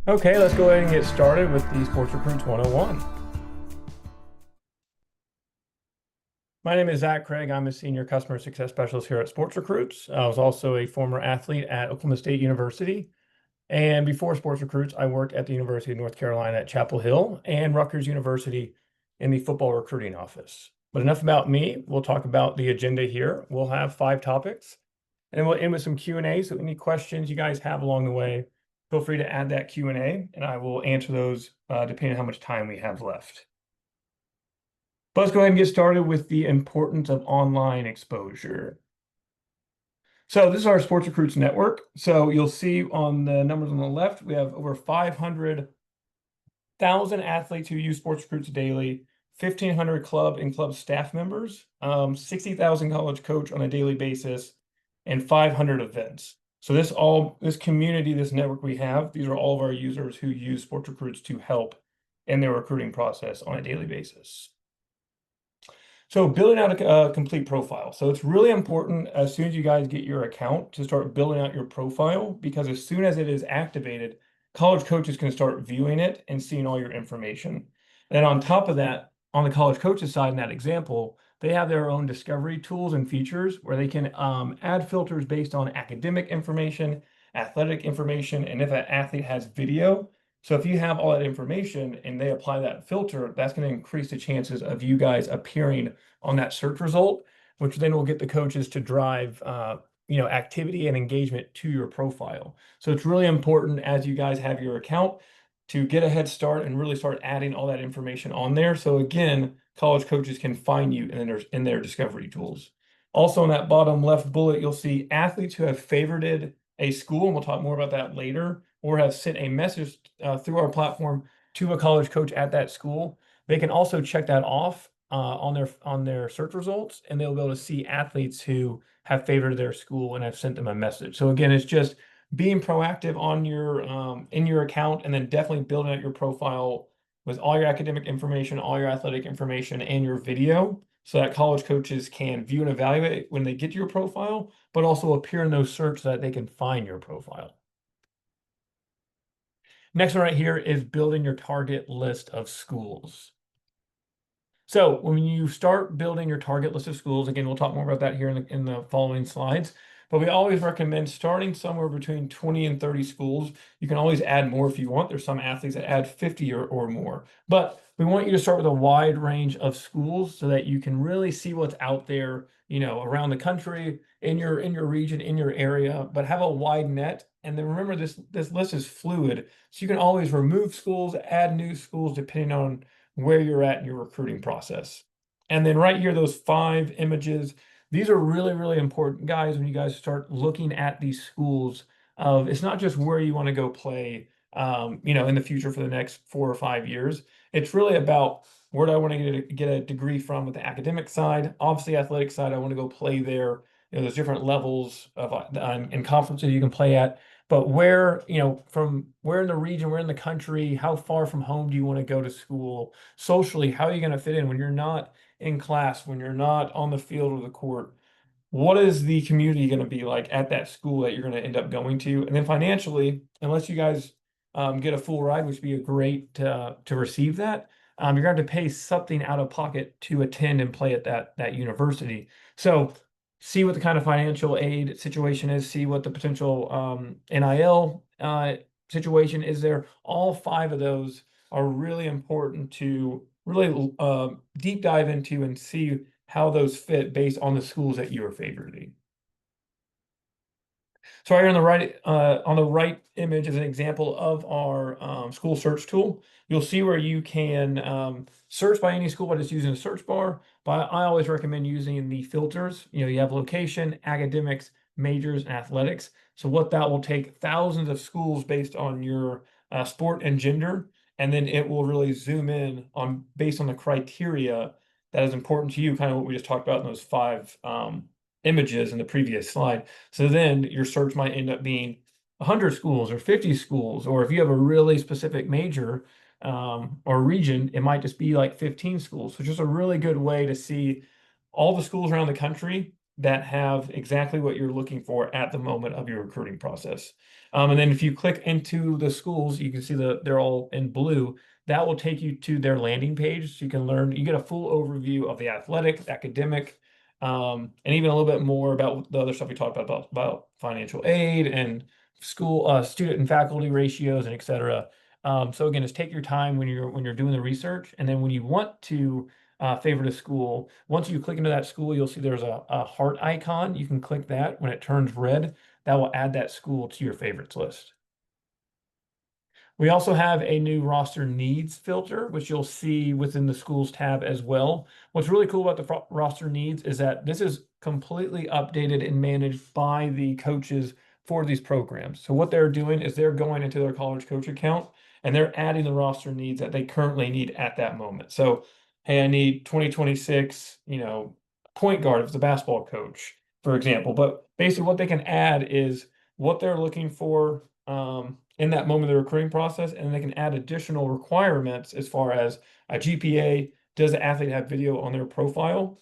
Okay, let's go ahead and get started with the Sports Recruits 101. My name is Zach Craig. I'm a senior customer success specialist here at Sports Recruits. I was also a former athlete at Oklahoma State University. And before Sports Recruits, I worked at the University of North Carolina at Chapel Hill and Rutgers University in the football recruiting office. But enough about me. We'll talk about the agenda here. We'll have 5 topics, and then we'll end with some Q&A. So any questions you guys have along the way, feel free to add that Q&A, and I will answer those depending on how much time we have left. But let's go ahead and get started with the importance of online exposure. So this is our Sports Recruits network. So you'll see on the numbers on the left, we have over 500,000 athletes who use Sports Recruits daily, 1,500 club and club staff members, 60,000 college coach on a daily basis, and 500 events. So this community, this network we have, these are all of our users who use Sports Recruits to help in their recruiting process on a daily basis. So building out a complete profile. So it's really important as soon as you guys get your account to start building out your profile, because as soon as it is activated, college coaches can start viewing it and seeing all your information. And then on top of that, on the college coaches side in that example, they have their own discovery tools and features where they can add filters based on academic information, athletic information, and if an athlete has video. So if you have all that information and they apply that filter, that's going to increase the chances of you guys appearing on that search result, which then will get the coaches to drive activity and engagement to your profile. So it's really important as you guys have your account to get a head start and really start adding all that information on there. So again, college coaches can find you in their discovery tools. Also, in that bottom left bullet, you'll see athletes who have favorited a school, and we'll talk more about that later, or have sent a message through our platform to a college coach at that school. They can also check that off on their search results, and they'll be able to see athletes who have favored their school and have sent them a message. So again, it's just being proactive on your in your account, and then definitely building out your profile with all your academic information, all your athletic information, and your video, so that college coaches can view and evaluate when they get to your profile, but also appear in those search so that they can find your profile. Next one right here is building your target list of schools. So when you start building your target list of schools, again, we'll talk more about that here in the following slides, but we always recommend starting somewhere between 20 and 30 schools. You can always add more if you want. There's some athletes that add 50 or more, but we want you to start with a wide range of schools so that you can really see what's out there, around the country, in your region, in your area, but have a wide net. And then remember, this list is fluid, so you can always remove schools, add new schools depending on where you're at in your recruiting process. And then right here, those 5 images, these are really, really important, guys, when you guys start looking at these schools. It's not just where you want to go play, in the future for the next 4 or 5 years. It's really about where do I want to get a degree from with the academic side. Obviously, athletic side, I want to go play there. There's different levels of in conferences you can play at. But where, from where in the region, where in the country, how far from home do you want to go to school? Socially, how are you going to fit in when you're not in class, when you're not on the field or the court? What is the community going to be like at that school that you're going to end up going to? And then financially, unless you guys get a full ride, which would be a great to receive that, you're going to have to pay something out of pocket to attend and play at that university. So see what the kind of financial aid situation is, see what the potential NIL situation is there. All 5 of those are really important to really deep dive into and see how those fit based on the schools that you are favoring. So right here on the right image is an example of our school search tool. You'll see where you can search by any school by just using a search bar. But I always recommend using the filters. You have location, academics, majors, and athletics. So what that will take thousands of schools based on your sport and gender, and then it will really zoom in on based on the criteria that is important to you, kind of what we just talked about in those 5 images in the previous slide. So then your search might end up being 100 schools or 50 schools, or if you have a really specific major or region, it might just be like 15 schools. So just a really good way to see all the schools around the country that have exactly what you're looking for at the moment of your recruiting process. And then if you click into the schools, you can see they're all in blue. That will take you to their landing page, so you can learn. You get a full overview of the athletic, academic, and even a little bit more about the other stuff we talked about financial aid and school student and faculty ratios and et cetera. So again, just take your time when you're doing the research, and then when you want to favorite a school, once you click into that school, you'll see there's a heart icon. You can click that. When it turns red, that will add that school to your favorites list. We also have a new roster needs filter, which you'll see within the schools tab as well. What's really cool about the roster needs is that this is completely updated and managed by the coaches for these programs. So what they're doing is they're going into their college coach account and they're adding the roster needs that they currently need at that moment. So, hey, I need 2026, point guard if it's a basketball coach, for example. But basically what they can add is what they're looking for in that moment of the recruiting process, and they can add additional requirements as far as a GPA. Does the athlete have video on their profile?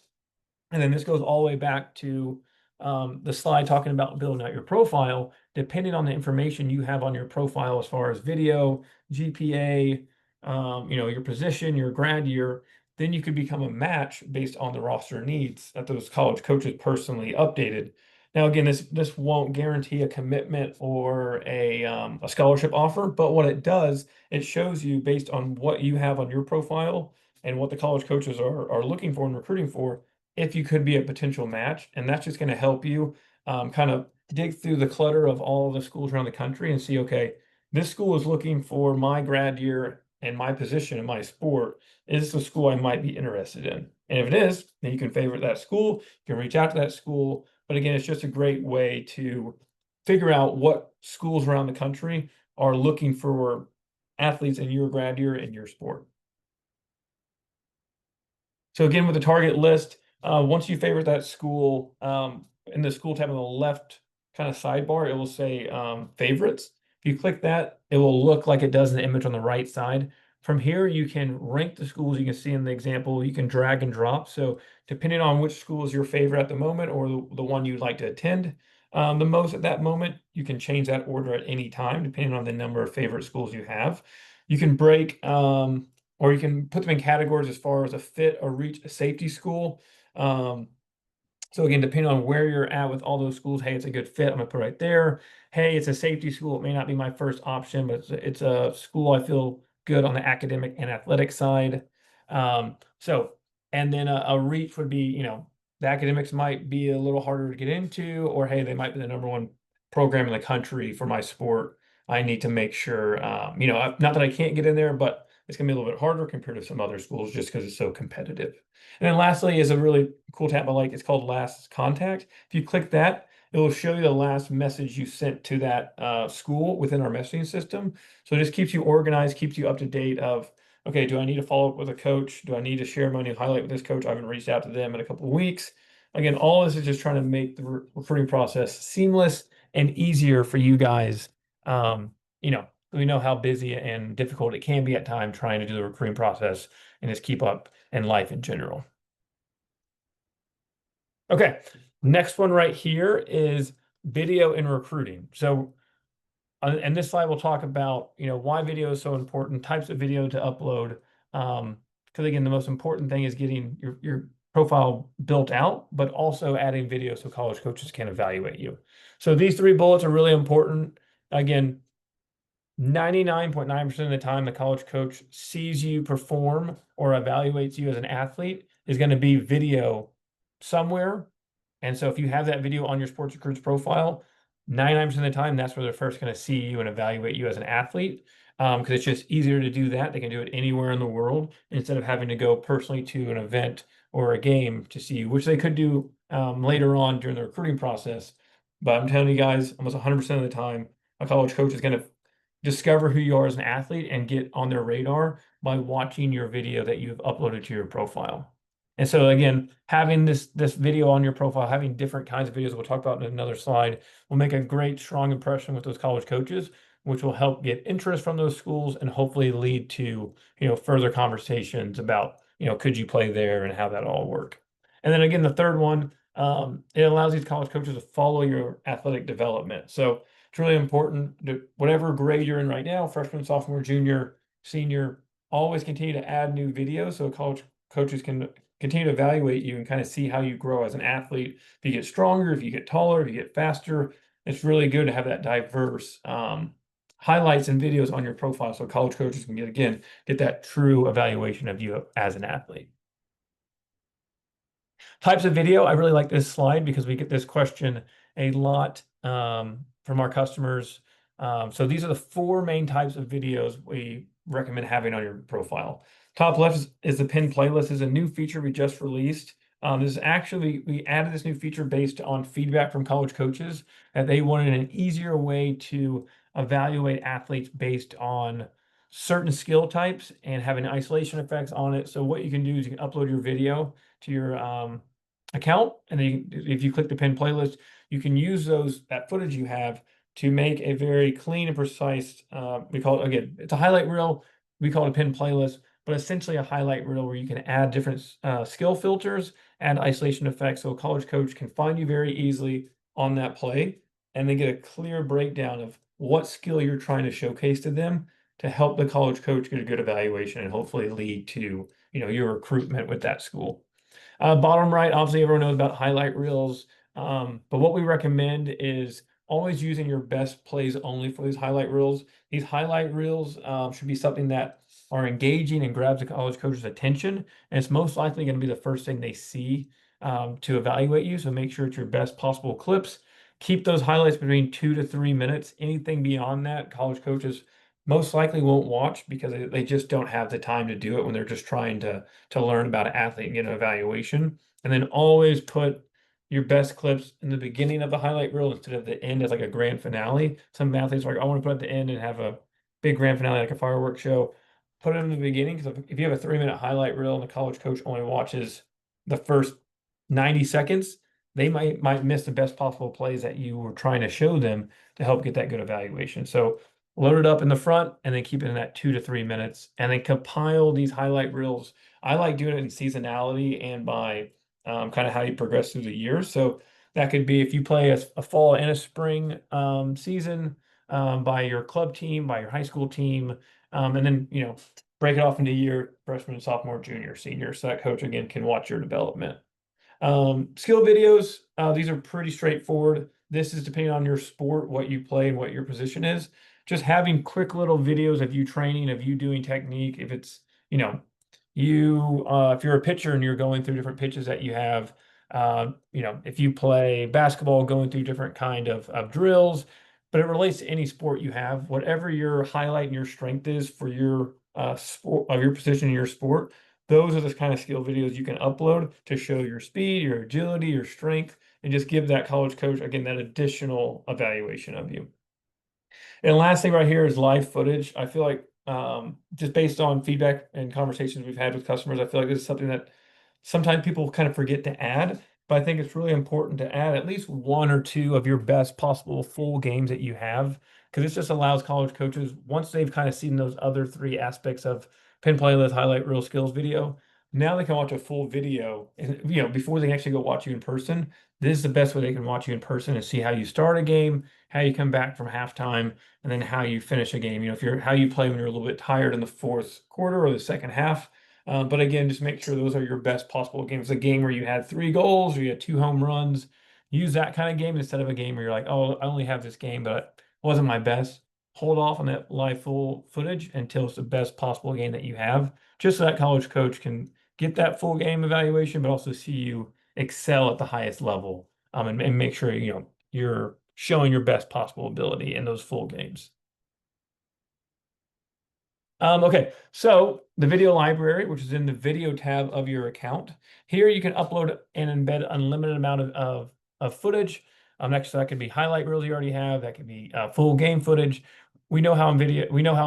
And then this goes all the way back to the slide talking about building out your profile. Depending on the information you have on your profile as far as video, GPA, your position, your grad year, then you could become a match based on the roster needs that those college coaches personally updated. Now, again, this won't guarantee a commitment or a scholarship offer, but what it does, it shows you based on what you have on your profile and what the college coaches are looking for and recruiting for, if you could be a potential match. And that's just going to help you kind of dig through the clutter of all of the schools around the country and see, okay, this school is looking for my grad year and my position in my sport. Is this a school I might be interested in? And if it is, then you can favorite that school. You can reach out to that school. But again, it's just a great way to figure out what schools around the country are looking for athletes in your grad year in your sport. So again, with the target list, once you favorite that school, in the school tab on the left kind of sidebar, it will say favorites. If you click that, it will look like it does in the image on the right side. From here, you can rank the schools. You can see in the example, you can drag and drop. So depending on which school is your favorite at the moment or the one you'd like to attend the most at that moment, you can change that order at any time, depending on the number of favorite schools you have. You can break or you can put them in categories as far as a fit or reach a safety school. So again, depending on where you're at with all those schools, hey, it's a good fit, I'm gonna put right there. Hey, it's a safety school. It may not be my first option, but it's a school I feel good on the academic and athletic side. So, and then a reach would be, the academics might be a little harder to get into, or hey, they might be the number one program in the country for my sport. I need to make sure, not that I can't get in there, but it's gonna be a little bit harder compared to some other schools just because it's so competitive. And then lastly is a really cool tab I like. It's called Last Contact. If you click that, it will show you the last message you sent to that school within our messaging system. So it just keeps you organized, keeps you up to date of, okay, do I need to follow up with a coach? Do I need to share my new highlight with this coach? I haven't reached out to them in a couple of weeks. Again, all this is just trying to make the recruiting process seamless and easier for you guys. We know how busy and difficult it can be at times trying to do the recruiting process and just keep up in life in general. Okay, next one right here is video in recruiting. So and this slide will talk about, why video is so important, types of video to upload. Because again, the most important thing is getting your profile built out, but also adding video so college coaches can evaluate you. So these three bullets are really important. Again, 99.9% of the time the college coach sees you perform or evaluates you as an athlete is going to be video somewhere. And so if you have that video on your Sports Recruits profile, 99% of the time, that's where they're first going to see you and evaluate you as an athlete. Because it's just easier to do that. They can do it anywhere in the world instead of having to go personally to an event or a game to see you, which they could do later on during the recruiting process. But I'm telling you guys, almost 100% of the time, a college coach is going to discover who you are as an athlete and get on their radar by watching your video that you've uploaded to your profile. And so again, having this video on your profile, having different kinds of videos we'll talk about in another slide, will make a great, strong impression with those college coaches, which will help get interest from those schools and hopefully lead to, further conversations about, could you play there and how that all work. And then again, the third one, It allows these college coaches to follow your athletic development. So it's really important to whatever grade you're in right now, freshman, sophomore, junior, senior, always continue to add new videos so college coaches can continue to evaluate you and kind of see how you grow as an athlete. If you get stronger, if you get taller, if you get faster, it's really good to have that diverse highlights and videos on your profile so college coaches can get that true evaluation of you as an athlete. Types of video, I really like this slide because we get this question a lot from our customers. So these are the 4 main types of videos we recommend having on your profile. Top left is the pin playlist. This is a new feature we just released. This is actually, we added this new feature based on feedback from college coaches that they wanted an easier way to evaluate athletes based on certain skill types and having isolation effects on it. So what you can do is you can upload your video to your account, and then if you click the pin playlist, you can use that footage you have to make a very clean and precise. We call it, again, it's a highlight reel. We call it a pin playlist, but essentially a highlight reel where you can add different skill filters and isolation effects, so a college coach can find you very easily on that play, and then get a clear breakdown of what skill you're trying to showcase to them to help the college coach get a good evaluation and hopefully lead to your recruitment with that school. Bottom right, obviously everyone knows about highlight reels, but what we recommend is always using your best plays only for these highlight reels. These highlight reels should be something that are engaging and grabs the college coach's attention, and it's most likely going to be the first thing they see to evaluate you. So make sure it's your best possible clips. Keep those highlights between 2 to 3 minutes. Anything beyond that, college coaches most likely won't watch because they just don't have the time to do it when they're just trying to learn about an athlete and get an evaluation. And then always put your best clips in the beginning of the highlight reel instead of the end as like a grand finale. Some athletes are like, I want to put it at the end and have a big grand finale like a fireworks show. Put it in the beginning, because if you have a 3-minute highlight reel and the college coach only watches the first 90 seconds, they might miss the best possible plays that you were trying to show them to help get that good evaluation. So load it up in the front and then keep it in that 2 to 3 minutes, and then compile these highlight reels. I like doing it in seasonality and by kind of how you progress through the year. So that could be if you play a fall and a spring season by your club team, by your high school team, and then break it off into year freshman, sophomore, junior, senior, so that coach again can watch your development. Skill videos, these are pretty straightforward. This is depending on your sport, what you play, and what your position is. Just having quick little videos of you training, of you doing technique. If it's, if you're a pitcher and you're going through different pitches that you have, if you play basketball, going through different kind of drills, but it relates to any sport you have, whatever your highlight and your strength is for your sport, of your position in your sport. Those are the kind of skill videos you can upload to show your speed, your agility, your strength, and just give that college coach, again, that additional evaluation of you. And last thing right here is live footage. I feel like just based on feedback and conversations we've had with customers, I feel like this is something that sometimes people kind of forget to add, but I think it's really important to add at least 1 or 2 of your best possible full games that you have, because this just allows college coaches, once they've kind of seen those other 3 aspects of pin playlist, highlight reel, skills video, now they can watch a full video, and before they actually go watch you in person. This is the best way they can watch you in person and see how you start a game, how you come back from halftime, and then how you finish a game. How you play when you're a little bit tired in the fourth quarter or the second half. But again, just make sure those are your best possible games. A game where you had 3 goals or you had 2 home runs. Use that kind of game instead of a game where you're like, oh, I only have this game, but it wasn't my best. Hold off on that live full footage until it's the best possible game that you have, just so that college coach can get that full game evaluation, but also see you excel at the highest level, and make sure you're showing your best possible ability in those full games. Okay, so the video library, which is in the video tab of your account. Here you can upload and embed unlimited amount of footage. Next to that could be highlight reels you already have. That could be full game footage. We know how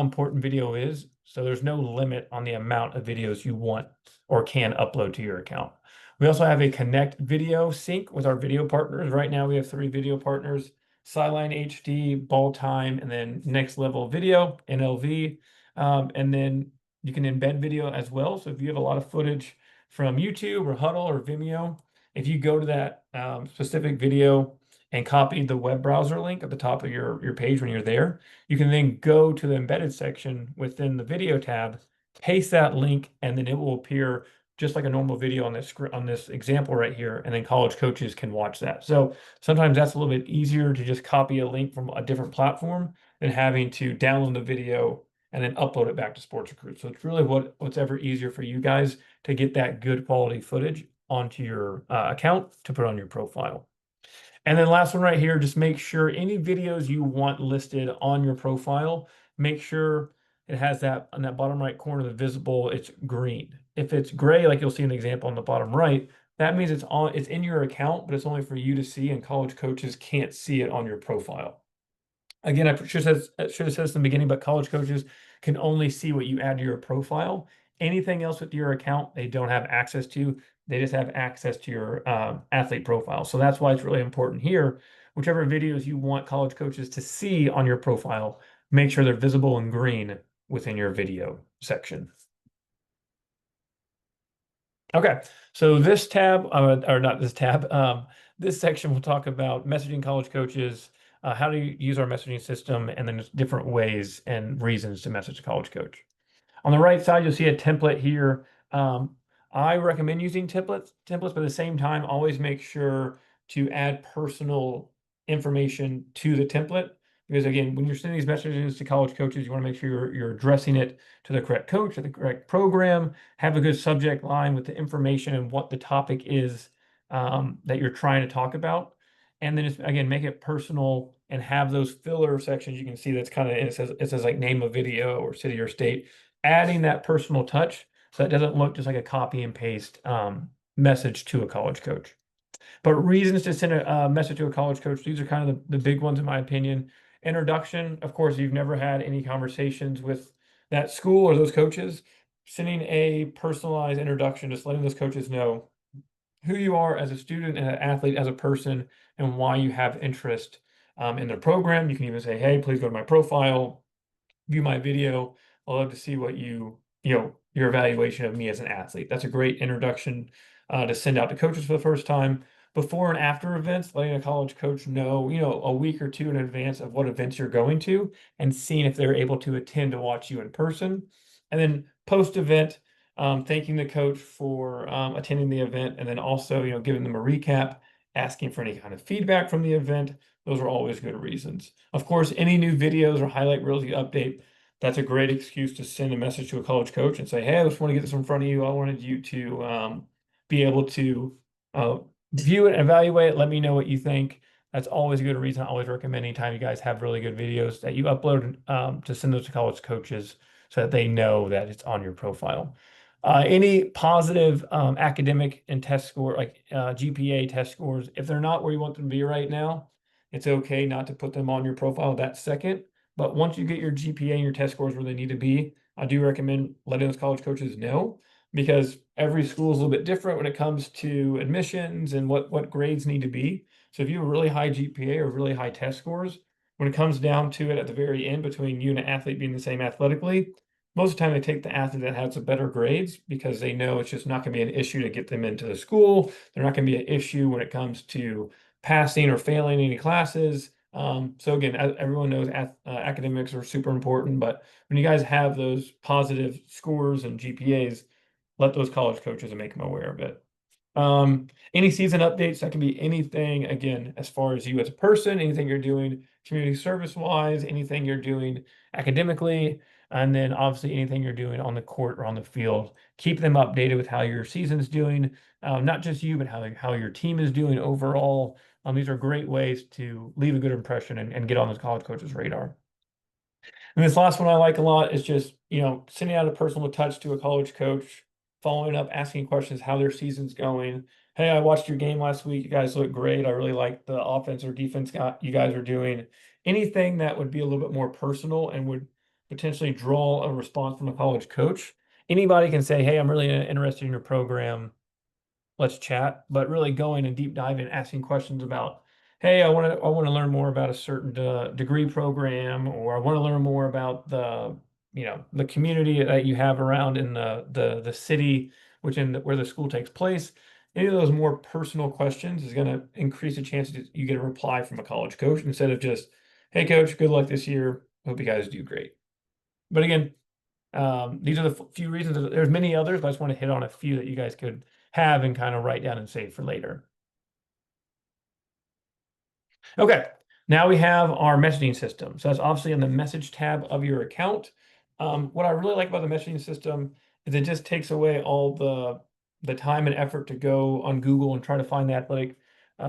important video is, so there's no limit on the amount of videos you want or can upload to your account. We also have a connect video sync with our video partners. Right now we have 3 video partners: Sideline HD, Ball Time, and then Next Level Video, NLV. And then you can embed video as well. So if you have a lot of footage from YouTube or Huddle or Vimeo, If you go to that specific video and copy the web browser link at the top of your page when you're there, you can then go to the embedded section within the video tab, paste that link, and then it will appear just like a normal video on this example right here, and then college coaches can watch that. So sometimes that's a little bit easier to just copy a link from a different platform than having to download the video and then upload it back to Sports Recruit. So it's really what's ever easier for you guys to get that good quality footage onto your account to put on your profile. And then last one right here, just make sure any videos you want listed on your profile, make sure it has that on that bottom right corner, the visible, it's green. If it's gray, like you'll see an example on the bottom right, that means it's in your account, but it's only for you to see, and college coaches can't see it on your profile. Again, I should have said this in the beginning, but college coaches can only see what you add to your profile. Anything else with your account, they don't have access to. They just have access to your athlete profile. So that's why it's really important here. Whichever videos you want college coaches to see on your profile, make sure they're visible in green within your video section. Okay, so this tab, or not this tab, this section will talk about messaging college coaches, how to use our messaging system, and then different ways and reasons to message a college coach. On the right side, you'll see a template here. I recommend using templates, but at the same time, always make sure to add personal information to the template. Because again, when you're sending these messages to college coaches, you want to make sure you're addressing it to the correct coach, to the correct program, have a good subject line with the information and what the topic is that you're trying to talk about. And then again, make it personal and have those filler sections. You can see that's kind of, it says like name a video or city or state, adding that personal touch so it doesn't look just like a copy and paste message to a college coach. But reasons to send a message to a college coach, these are kind of the big ones in my opinion. Introduction, of course, you've never had any conversations with that school or those coaches. Sending a personalized introduction, just letting those coaches know who you are as a student and an athlete, as a person, and why you have interest in the program. You can even say, hey, please go to my profile, view my video. I'd love to see what your evaluation of me as an athlete. That's a great introduction to send out to coaches for the first time. Before and after events, letting a college coach know, a week or two in advance of what events you're going to, and seeing if they're able to attend to watch you in person. And then post-event, thanking the coach for attending the event, and then also, giving them a recap, asking for any kind of feedback from the event. Those are always good reasons. Of course, any new videos or highlight reels you update, that's a great excuse to send a message to a college coach and say, hey, I just want to get this in front of you. I wanted you to be able to view it and evaluate it. Let me know what you think. That's always a good reason. I always recommend anytime you guys have really good videos that you upload to send those to college coaches so that they know that it's on your profile. Any positive academic and test score, like GPA test scores, if they're not where you want them to be right now, it's okay not to put them on your profile that second. But once you get your GPA and your test scores where they need to be, I do recommend letting those college coaches know, because every school is a little bit different when it comes to admissions and what grades need to be. So if you have a really high GPA or really high test scores, when it comes down to it at the very end between you and an athlete being the same athletically, most of the time they take the athlete that has the better grades, because they know it's just not going to be an issue to get them into the school. They're not going to be an issue when it comes to passing or failing any classes. So again, everyone knows academics are super important, but when you guys have those positive scores and GPAs, let those college coaches and make them aware of it. Any season updates, that can be anything, again, as far as you as a person, anything you're doing community service wise, anything you're doing academically, and then obviously anything you're doing on the court or on the field. Keep them updated with how your season's doing, not just you, but how your team is doing overall. These are great ways to leave a good impression and get on those college coaches' radar. And this last one I like a lot is just, sending out a personal touch to a college coach, following up, asking questions, how their season's going. Hey, I watched your game last week. You guys look great. I really like the offense or defense you guys are doing. Anything that would be a little bit more personal and would potentially draw a response from a college coach. Anybody can say, hey, I'm really interested in your program. Let's chat. But really going and deep diving, asking questions about, hey, I want to learn more about a certain degree program, or I want to learn more about the community that you have around in the city, where the school takes place. any of those more personal questions is going to increase the chances that you get a reply from a college coach instead of just, hey, coach, good luck this year. Hope you guys do great. But again, these are the few reasons. There's many others, but I just want to hit on a few that you guys could have and kind of write down and save for later. Okay, now we have our messaging system. So that's obviously in the message tab of your account. What I really like about the messaging system is it just takes away all the time and effort to go on Google and try to find the athletic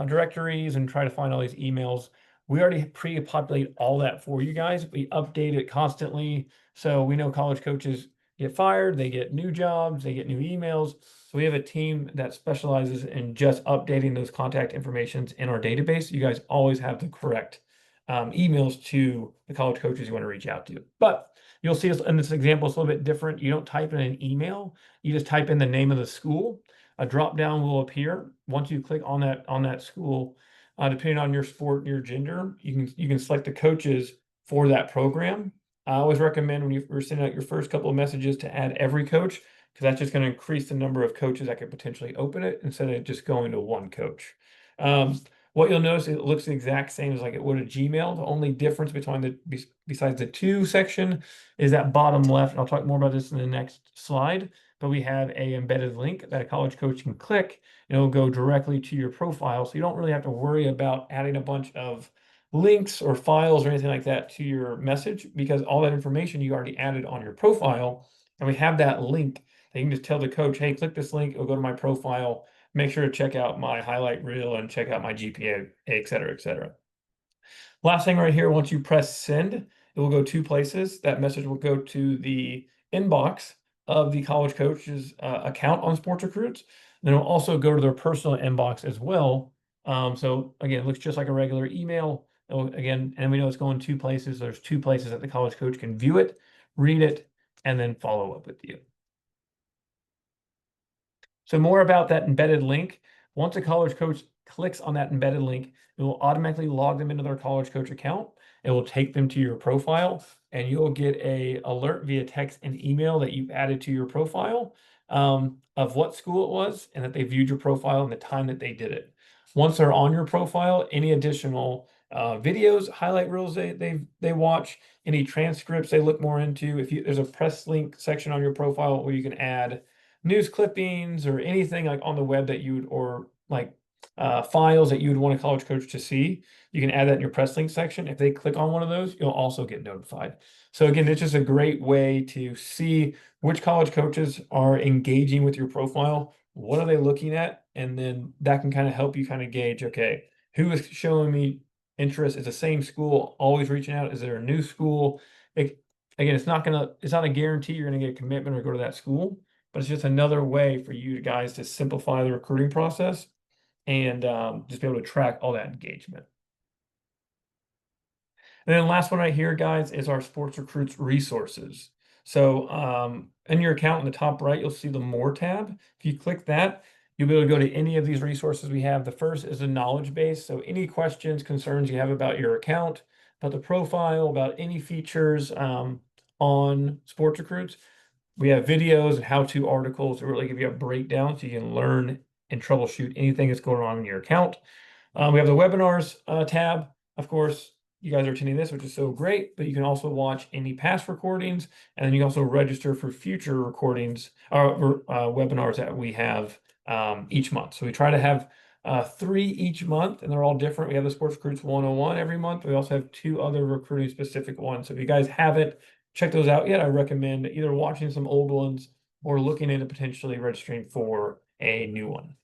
directories and try to find all these emails. We already pre-populate all that for you guys. We update it constantly. So we know college coaches get fired, they get new jobs, they get new emails. So we have a team that specializes in just updating those contact informations in our database. You guys always have the correct emails to the college coaches you want to reach out to. But you'll see in this example, it's a little bit different. You don't type in an email, you just type in the name of the school. A drop down will appear. Once you click on that school, depending on your sport and your gender, you can select the coaches for that program. I always recommend when you're sending out your first couple of messages to add every coach, because that's just going to increase the number of coaches that could potentially open it instead of just going to one coach. What you'll notice, it looks the exact same as like it would a Gmail. The only difference between besides the to section is that bottom left. And I'll talk more about this in the next slide, but we have a embedded link that a college coach can click and it'll go directly to your profile. So you don't really have to worry about adding a bunch of links or files or anything like that to your message, because all that information you already added on your profile. And we have that link. You can just tell the coach, hey, click this link, it'll go to my profile. Make sure to check out my highlight reel and check out my GPA, et cetera, et cetera. Last thing right here, once you press send, it will go two places. That message will go to the inbox of the college coach's account on SportsRecruits. Then it'll also go to their personal inbox as well. So again, it looks just like a regular email. Again, and we know it's going two places. There's two places that the college coach can view it, read it, and then follow up with you. So more about that embedded link. Once a college coach clicks on that embedded link, it will automatically log them into their college coach account. It will take them to your profile, and you'll get a alert via text and email that you've added to your profile of what school it was and that they viewed your profile and the time that they did it. Once they're on your profile, any additional videos, highlight reels they watch, any transcripts they look more into. There's a press link section on your profile where you can add news clippings or anything like on the web that you would, or like files that you would want a college coach to see, you can add that in your press link section. If they click on one of those, you'll also get notified. So again, it's just a great way to see which college coaches are engaging with your profile. What are they looking at? And then that can kind of help you kind of gauge, okay, who is showing me interest? Is the same school always reaching out? Is there a new school? Again, it's not a guarantee you're gonna get a commitment or go to that school, but it's just another way for you guys to simplify the recruiting process and just be able to track all that engagement. And then last one right here, guys, is our SportsRecruits Resources. So in your account in the top right, you'll see the More tab. If you click that, you'll be able to go to any of these resources we have. The first is a knowledge base. So any questions, concerns you have about your account, about the profile, about any features on SportsRecruits, we have videos and how-to articles to really give you a breakdown so you can learn and troubleshoot anything that's going on in your account. We have the webinars tab. Of course, you guys are attending this, which is so great, but you can also watch any past recordings, and then you can also register for future recordings or webinars that we have each month. So we try to have 3 each month, and they're all different. We have the SportsRecruits 101 every month. We also have 2 other recruiting specific ones. So if you guys haven't checked those out yet, I recommend either watching some old ones or looking into potentially registering for a new one.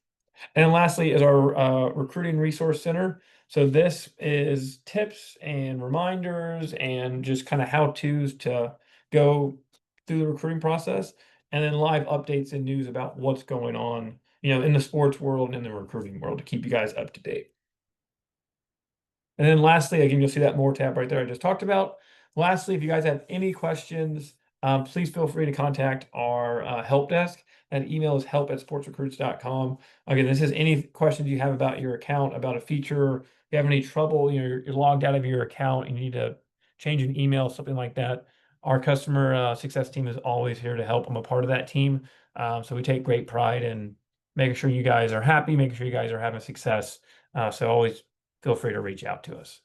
And then lastly is our recruiting resource center. So this is tips and reminders and just kind of how-tos to go through the recruiting process, and then live updates and news about what's going on, in the sports world and in the recruiting world to keep you guys up to date. And then lastly, again, you'll see that More tab right there I just talked about. Lastly, if you guys have any questions, please feel free to contact our help desk. That email is help@sportsrecruits.com. Again, this is any questions you have about your account, about a feature. If you have any trouble, you're logged out of your account and you need to change an email, something like that. Our customer success team is always here to help. I'm a part of that team. So we take great pride in making sure you guys are happy, making sure you guys are having success. So always feel free to reach out to us.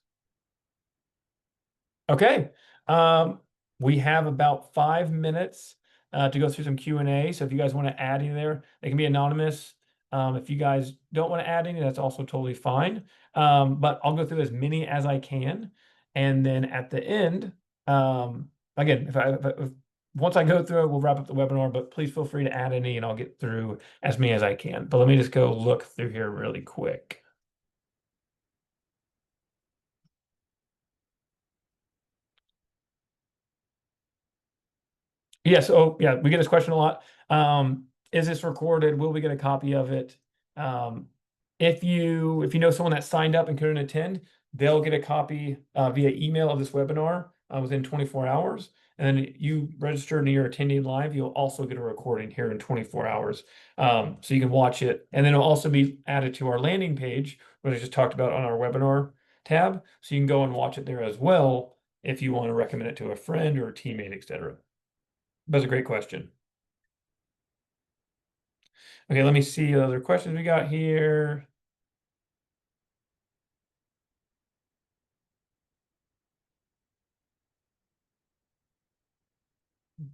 Okay. Um, we have about 5 minutes to go through some Q&A. So if you guys want to add any there, they can be anonymous. If you guys don't want to add any, that's also totally fine. But I'll go through as many as I can. And then at the end, again, if once I go through it, we'll wrap up the webinar, but please feel free to add any and I'll get through as many as I can. But let me just go look through here really quick. Yes. Oh, yeah. We get this question a lot. Is this recorded? Will we get a copy of it? Um, if you know someone that signed up and couldn't attend, they'll get a copy via email of this webinar within 24 hours. And then you register and you're attending live, you'll also get a recording here in 24 hours. So you can watch it. And then it'll also be added to our landing page, which I just talked about on our webinar tab. So you can go and watch it there as well if you want to recommend it to a friend or a teammate, etc. That's a great question. Okay, let me see the other questions we got here.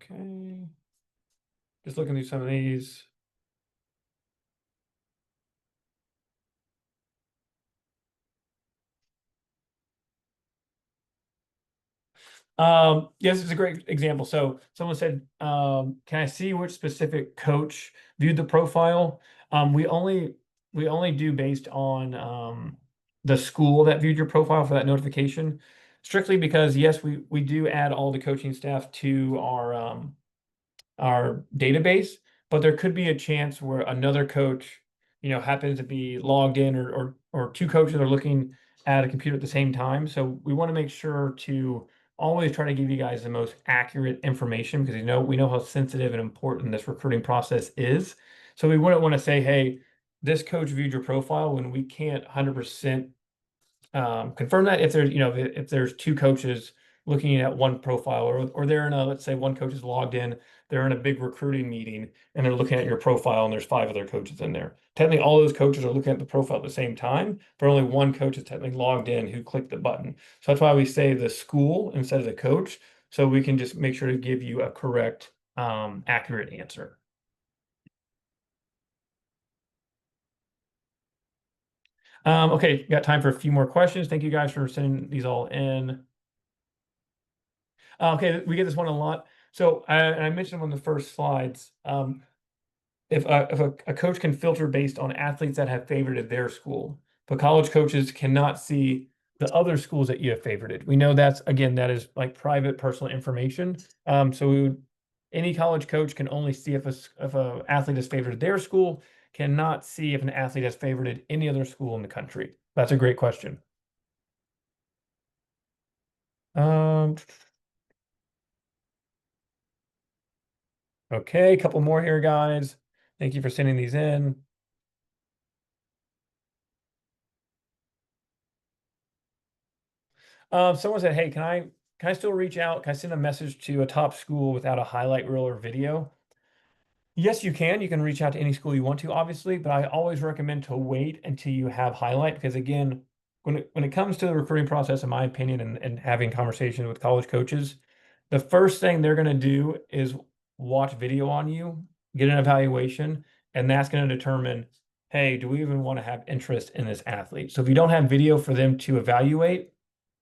Okay. Just looking through some of these. Yes, it's a great example. So someone said, can I see which specific coach viewed the profile? We only do based on the school that viewed your profile for that notification, strictly because yes, we do add all the coaching staff to our database, but there could be a chance where another coach, happens to be logged in or two coaches are looking at a computer at the same time. So we want to make sure to always try to give you guys the most accurate information because we know how sensitive and important this recruiting process is. So we wouldn't want to say, hey, this coach viewed your profile when we can't 100% confirm that if there's two coaches looking at one profile or they're in a, let's say one coach is logged in, they're in a big recruiting meeting and they're looking at your profile and there's five other coaches in there. Technically, all those coaches are looking at the profile at the same time, but only one coach is technically logged in who clicked the button. So that's why we say the school instead of the coach, so we can just make sure to give you a correct, accurate answer. Okay, got time for a few more questions. Thank you guys for sending these all in. Okay, we get this one a lot. So I mentioned on the first slides, if a coach can filter based on athletes that have favorited their school, but college coaches cannot see the other schools that you have favorited. We know that is like private personal information. So any college coach can only see if a athlete has favorited their school, cannot see if an athlete has favorited any other school in the country. That's a great question. Um, Okay, a couple more here, guys. Thank you for sending these in. Someone said, "Hey, can I still reach out? Can I send a message to a top school without a highlight reel or video?" Yes, you can. You can reach out to any school you want to, obviously, but I always recommend to wait until you have highlight because again, when it comes to the recruiting process, in my opinion, and having conversations with college coaches, the first thing they're going to do is watch video on you, get an evaluation, and that's going to determine, hey, do we even want to have interest in this athlete? So if you don't have video for them to evaluate,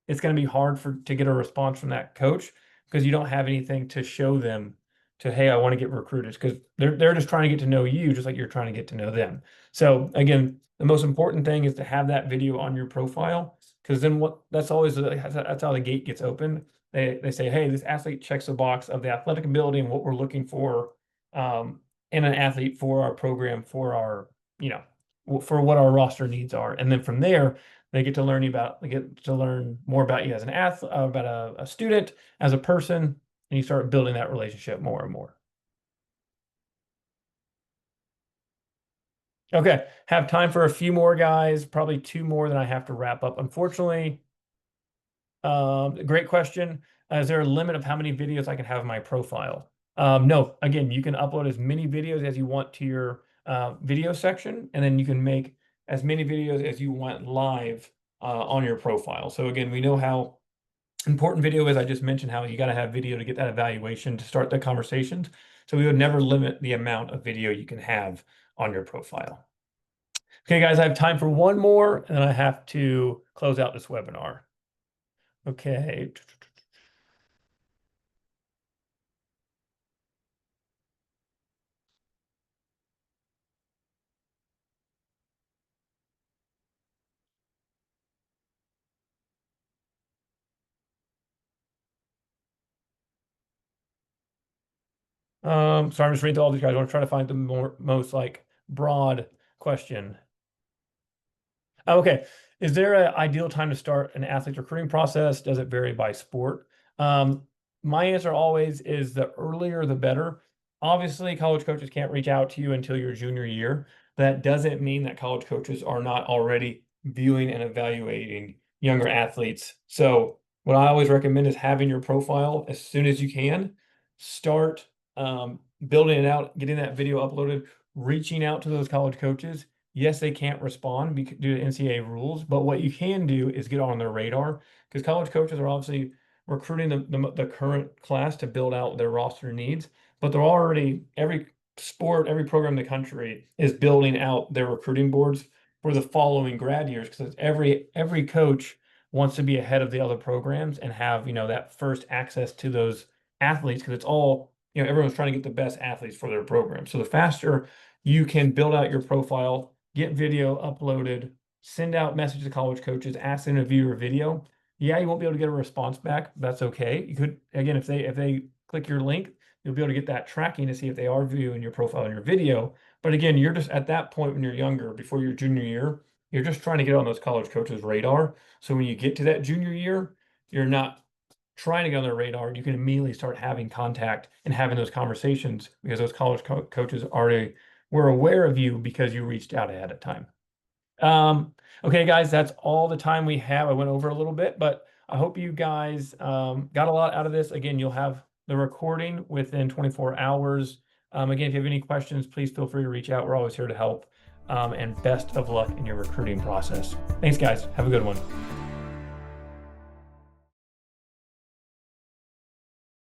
it's going to be hard to get a response from that coach because you don't have anything to show them to, hey, I want to get recruited because they're just trying to get to know you just like you're trying to get to know them. So again, the most important thing is to have that video on your profile because then that's how the gate gets open. They say, hey, this athlete checks the box of the athletic ability and what we're looking for in an athlete for our program, for our, for what our roster needs are. And then from there, they get to learn more about you as an athlete, about a student, as a person, and you start building that relationship more and more. Okay, have time for a few more guys, probably two more, then I have to wrap up. Unfortunately, great question. Is there a limit of how many videos I can have in my profile? No, again, you can upload as many videos as you want to your video section, and then you can make as many videos as you want live on your profile. So again, we know how important video is. I just mentioned how you got to have video to get that evaluation to start the conversations. So we would never limit the amount of video you can have on your profile. Okay, guys, I have time for one more, and then I have to close out this webinar. Okay. Sorry, I'm just reading through all these guys. I want to try to find the most like broad question. Okay. Is there an ideal time to start an athlete's recruiting process? Does it vary by sport? My answer always is the earlier the better. Obviously, college coaches can't reach out to you until your junior year. That doesn't mean that college coaches are not already viewing and evaluating younger athletes. So what I always recommend is having your profile as soon as you can. Start building it out, getting that video uploaded, reaching out to those college coaches. Yes, they can't respond due to NCAA rules, but what you can do is get on their radar, because college coaches are obviously recruiting the current class to build out their roster needs, but they're already, every sport, every program in the country is building out their recruiting boards for the following grad years, because every coach wants to be ahead of the other programs and have, that first access to those athletes, because it's all, everyone's trying to get the best athletes for their program. So the faster you can build out your profile, get video uploaded, send out messages to college coaches, ask them to view your video. Yeah, you won't be able to get a response back. That's okay. You could, again, if they click your link, you'll be able to get that tracking to see if they are viewing your profile and your video. But again, you're just at that point when you're younger, before your junior year, you're just trying to get on those college coaches' radar. So when you get to that junior year, you're not trying to get on their radar. You can immediately start having contact and having those conversations, because those college coaches already were aware of you because you reached out ahead of time. Okay, guys, that's all the time we have. I went over a little bit, but I hope you guys got a lot out of this. Again, you'll have the recording within 24 hours. Again, if you have any questions, please feel free to reach out. We're always here to help. And best of luck in your recruiting process. Thanks, guys. Have a good one.